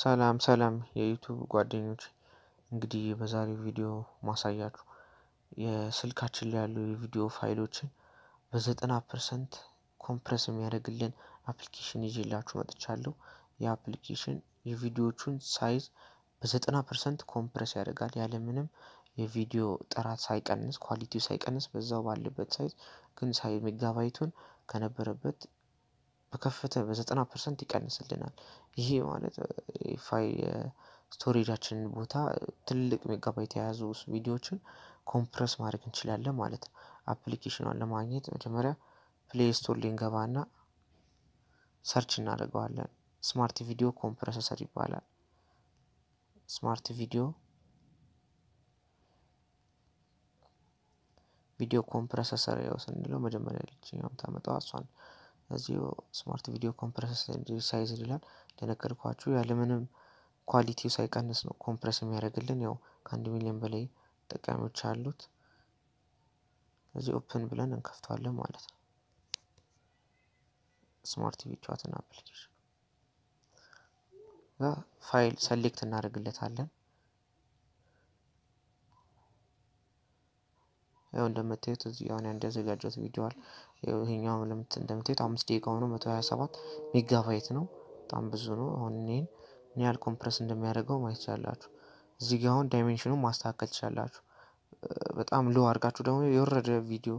ሰላም የዩቲዩብ ጓደኞች እንግዲህ በዛሬው ቪዲዮ ማሳያችሁ የስልካችን ላይ ያሉ የቪዲዮ ፋይሎችን በ90% ኮምፕረስ የሚያደርግልን አፕሊኬሽን ይዤላችሁ መጥቻለሁ። የአፕሊኬሽን የቪዲዮዎቹን ሳይዝ በ90% ኮምፕረስ ያደርጋል ያለምንም የቪዲዮ ጥራት ሳይቀንስ ኳሊቲው ሳይቀንስ በዛው ባለበት ሳይዝ ግን ሜጋባይቱን ከነበረበት በከፍተ በ90% ይቀንስልናል። ይሄ ማለት ስቶሬጃችንን ቦታ ትልቅ ሜጋባይት የያዙ ቪዲዮዎችን ኮምፕረስ ማድረግ እንችላለን ማለት ነው። አፕሊኬሽኗን ለማግኘት መጀመሪያ ፕሌይ ስቶር ላይ እንገባና ሰርች እናደርገዋለን። ስማርት ቪዲዮ ኮምፕረሰር ይባላል። ስማርት ቪዲዮ ኮምፕረሰር ያው ስንለው መጀመሪያ ልጅኛውን ታመጣው እሷን እዚሁ ስማርት ቪዲዮ ኮምፕረሰር ሳይዝ ይላል። እንደነገርኳችሁ ያለምንም ኳሊቲው ሳይቀንስ ነው ኮምፕረስ የሚያደርግልን። ያው ከ1 ሚሊዮን በላይ ተጠቃሚዎች አሉት። እዚህ ኦፕን ብለን እንከፍተዋለን ማለት ነው። ስማርት ቪዲዮዋትን አፕሊኬሽን ፋይል ሰሌክት እናደርግለታለን። ያው እንደምታዩት እዚህ አሁን ያዘጋጀሁት ቪዲዮ አለ። ይሄኛው እንደምታዩት 5 ደቂቃ ሆኖ 127 ሜጋባይት ነው። በጣም ብዙ ነው። አሁን ምን ያህል ኮምፕረስ እንደሚያደርገው ማየት ትችላላችሁ። እዚህ ጋር አሁን ዳይሜንሽኑን ማስተካከል ትችላላችሁ። በጣም ሎ አድርጋችሁ ደግሞ የወረደ ቪዲዮ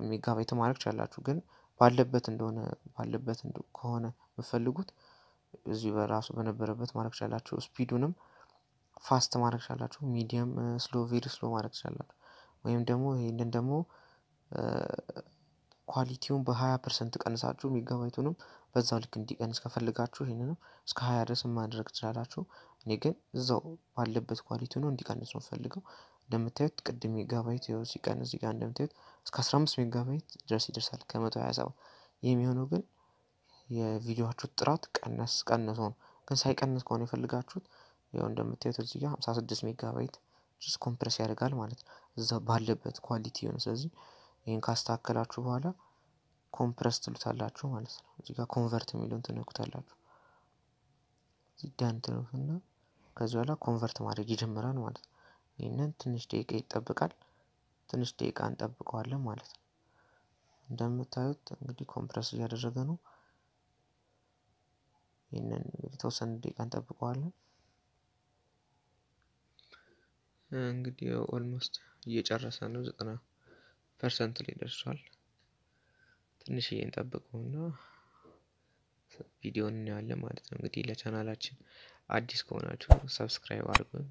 ሜጋባይት ማድረግ ትችላላችሁ። ግን ባለበት ከሆነ የምትፈልጉት እዚህ በራሱ በነበረበት ማድረግ ትችላላችሁ። ስፒዱንም ፋስት ማድረግ ትችላላችሁ። ሚዲየም ስሎ ቬሪ ስሎ ማድረግ ትችላላችሁ። ወይም ደግሞ ይሄንን ደግሞ ኳሊቲውን በ20% ቀንሳችሁ ሜጋባይቱንም በዛው ልክ እንዲቀንስ ከፈልጋችሁ ይሄንንም እስከ 20 ድረስ ማድረግ ትችላላችሁ። እኔ ግን እዛው ባለበት ኳሊቲው ነው እንዲቀንስ ነው ፈልገው። እንደምታዩት ቅድም ሜጋባይት ይኸው ሲቀንስ እዚህ ጋር እንደምታዩት እስከ 15 ሜጋባይት ድረስ ይደርሳል ከ127። ይሄ የሚሆነው ግን የቪዲዮአችሁ ጥራት ቀንሶ ነው። ግን ሳይቀንስ ከሆነ የፈልጋችሁት ያው እንደምታዩት እዚህ ጋር 56 ሜጋባይት ድረስ ኮምፕረስ ያደርጋል ማለት ነው። እዛው ባለበት ኳሊቲ ነው። ስለዚህ ይሄን ካስተካከላችሁ በኋላ ኮምፕረስ ትሉታላችሁ ማለት ነው። እዚህ ጋር ኮንቨርት የሚለውን ትነኩታላችሁ። እዚህ ዳን ትሉትና ከዚህ በኋላ ኮንቨርት ማድረግ ይጀምራል ማለት ነው። ይሄንን ትንሽ ደቂቃ ይጠብቃል። ትንሽ ደቂቃ እንጠብቀዋለን ማለት ነው። እንደምታዩት እንግዲህ ኮምፕረስ እያደረገ ነው። ይሄንን የተወሰነ ደቂቃ እንጠብቀዋለን። እንግዲህ ኦልሞስት እየጨረሰ ነው። 90% ላይ ደርሷል። ትንሽ እንጠብቀውና ቪዲዮውን እናያለን ማለት ነው። እንግዲህ ለቻናላችን አዲስ ከሆናችሁ ሰብስክራይብ አድርጉን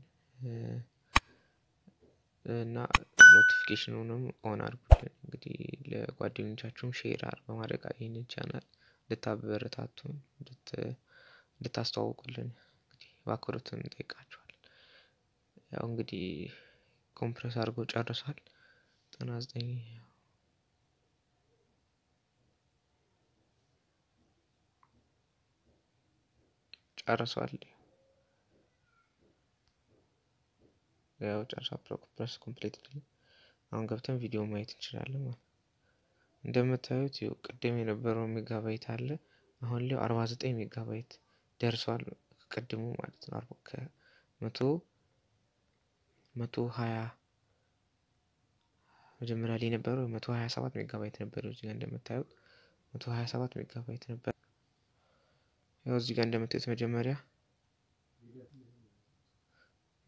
እና ኖቲፊኬሽኑንም ኦን አድርጉልን። እንግዲህ ለጓደኞቻችሁም ሼር በማድረግ ይሄንን ቻናል እንድታበረታቱን እንድታስተዋውቁልን እንግዲህ በአክብሮት እንጠይቃችኋለን። ያው እንግዲህ ኮምፕረስ አድርጎ ጨርሷል። 99 ጨርሷል። ያው ጨርሷል። ኮምፕረስ ኮምፕሊትሊ አሁን ገብተን ቪዲዮ ማየት እንችላለን ማለት ነው። እንደምታዩት ይኸው ቅድም የነበረው ሜጋባይት አለ አሁን ላይ 49 ሜጋባይት ደርሷል። ቅድሙ ማለት ነው። ከ120 መጀመሪያ ላይ የነበረው 127 ሜጋባይት ነበር። እዚህ ጋር እንደምታዩት 127 ሜጋባይት ነበር። ያው እዚህ ጋር እንደምታዩት መጀመሪያ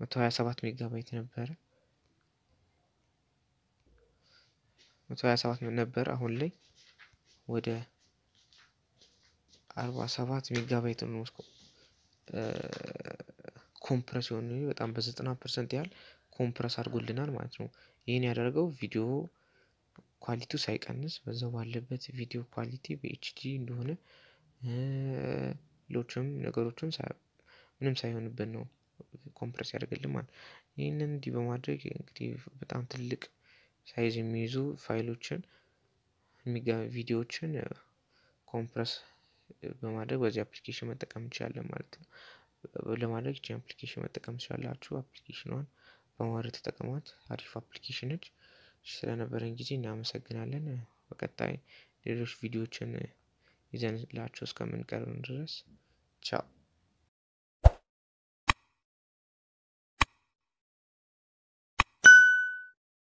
127 ሜጋባይት ነበር። 127 ነበር አሁን ላይ ወደ 47 ሜጋባይት ነው ኮምፕረስ ነው። በጣም በ90% ያህል ኮምፕረስ አድርጎልናል ማለት ነው። ይሄን ያደረገው ቪዲዮ ኳሊቲው ሳይቀንስ በዛው ባለበት ቪዲዮ ኳሊቲ በኤችዲ እንደሆነ ሌሎችም ነገሮችን ምንም ሳይሆንብን ነው ኮምፕረስ ያደርግልን ማለት ነው። ይሄንን እንዲህ በማድረግ እንግዲህ በጣም ትልቅ ሳይዝ የሚይዙ ፋይሎችን ቪዲዮዎችን ኮምፕረስ በማድረግ በዚህ አፕሊኬሽን መጠቀም እንችላለን ማለት ነው። ለማድረግ እቺ አፕሊኬሽን መጠቀም ትችላላችሁ። አፕሊኬሽኗን በማውረድ ተጠቅሟት። አሪፍ አፕሊኬሽን ነች። ስለነበረን ጊዜ እናመሰግናለን። በቀጣይ ሌሎች ቪዲዮዎችን ይዘንላችሁ እስከምንቀርብ ድረስ ቻው።